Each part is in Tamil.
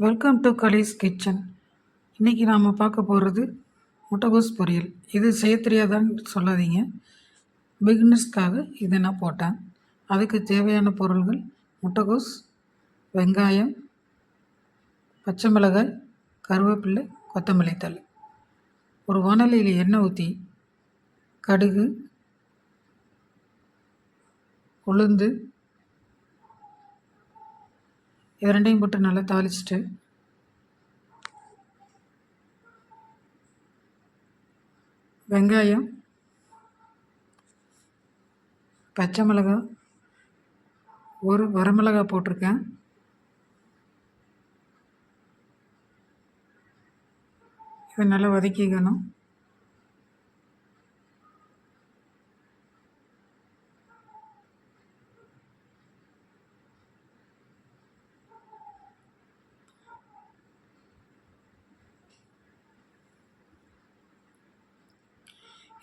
Welcome to கலீஸ் kitchen. இன்றைக்கி நாம் பார்க்க போகிறது முட்டைகோஸ் பொரியல். இது செய்ய தெரியாதான்னு சொல்லாதீங்க, பிகினர்ஸ்க்காக இதை நான் போட்டேன். அதுக்கு தேவையான பொருள்கள்: முட்டைகோஸ், வெங்காயம், பச்சை மிளகாய், கருவேப்பிலை, கொத்தமல்லி தழை. ஒரு வாணலியில் எண்ணெய் ஊற்றி கடுகு, உளுந்து இது ரெண்டையும் போட்டு நல்லா தாளிச்சிட்டு வெங்காயம், பச்சை மிளகாய், ஒரு வரமிளகாய் போட்டிருக்கேன். இதை நல்லா வதக்கிக்கணும்.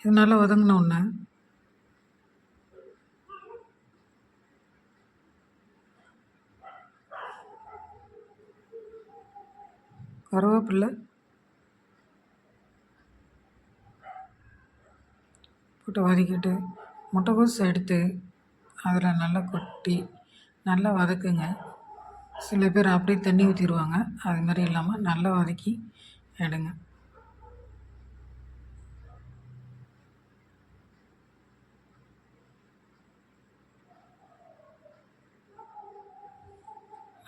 இது நல்லா வதங்கினோடனே கருவேப்பிலை போட்டு வதக்கிட்டு முட்டைகோஸ் எடுத்து அதில் நல்லா கொட்டி நல்லா வதக்குங்க. சில பேர் அப்படியே தண்ணி ஊற்றிடுவாங்க. அது மாதிரி இல்லாமல் நல்லா வதக்கி எடுங்க.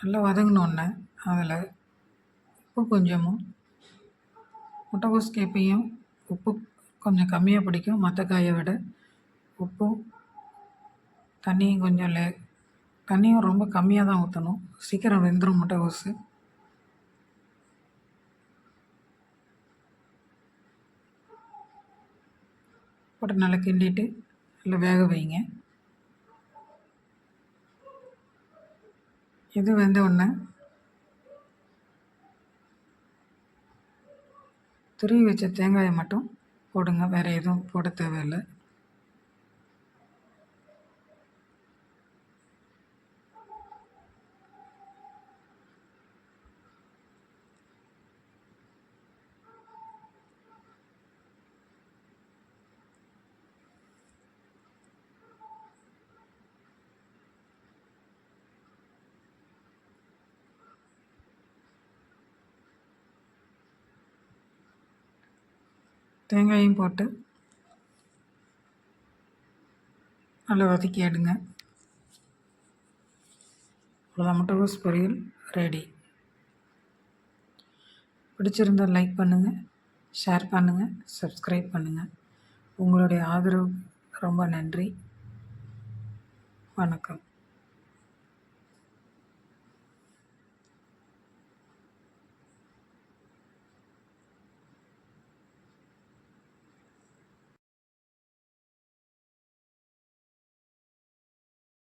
நல்லா வதங்கினோடனே அதில் உப்பு கொஞ்சமும், முட்டைகோஸ்க்கு எப்பயும் உப்பு கொஞ்சம் கம்மியாக பிடிக்கும் மற்ற காயை விட. உப்பும் தண்ணியும் கொஞ்சம் தண்ணியும் ரொம்ப கம்மியாக தான் ஊற்றணும், சீக்கிரம் வெந்துடும் முட்டைகோஸு. போட்டு நல்லா கிண்டிட்டு நல்லா வேக வைங்க. இது வெந்த உடனே துருவி வச்ச தேங்காயை மட்டும் போடுங்க, வேறு எதுவும் போட தேவையில்லை. தேங்காயும் போட்டு நல்லா வதக்கி எடுங்க. அவ்வளோதான், முட்டைகோஸ் பொரியல் ரெடி. பிடிச்சிருந்தால் லைக் பண்ணுங்கள், ஷேர் பண்ணுங்கள், சப்ஸ்கிரைப் பண்ணுங்கள். உங்களுடைய ஆதரவு ரொம்ப நன்றி. வணக்கம்.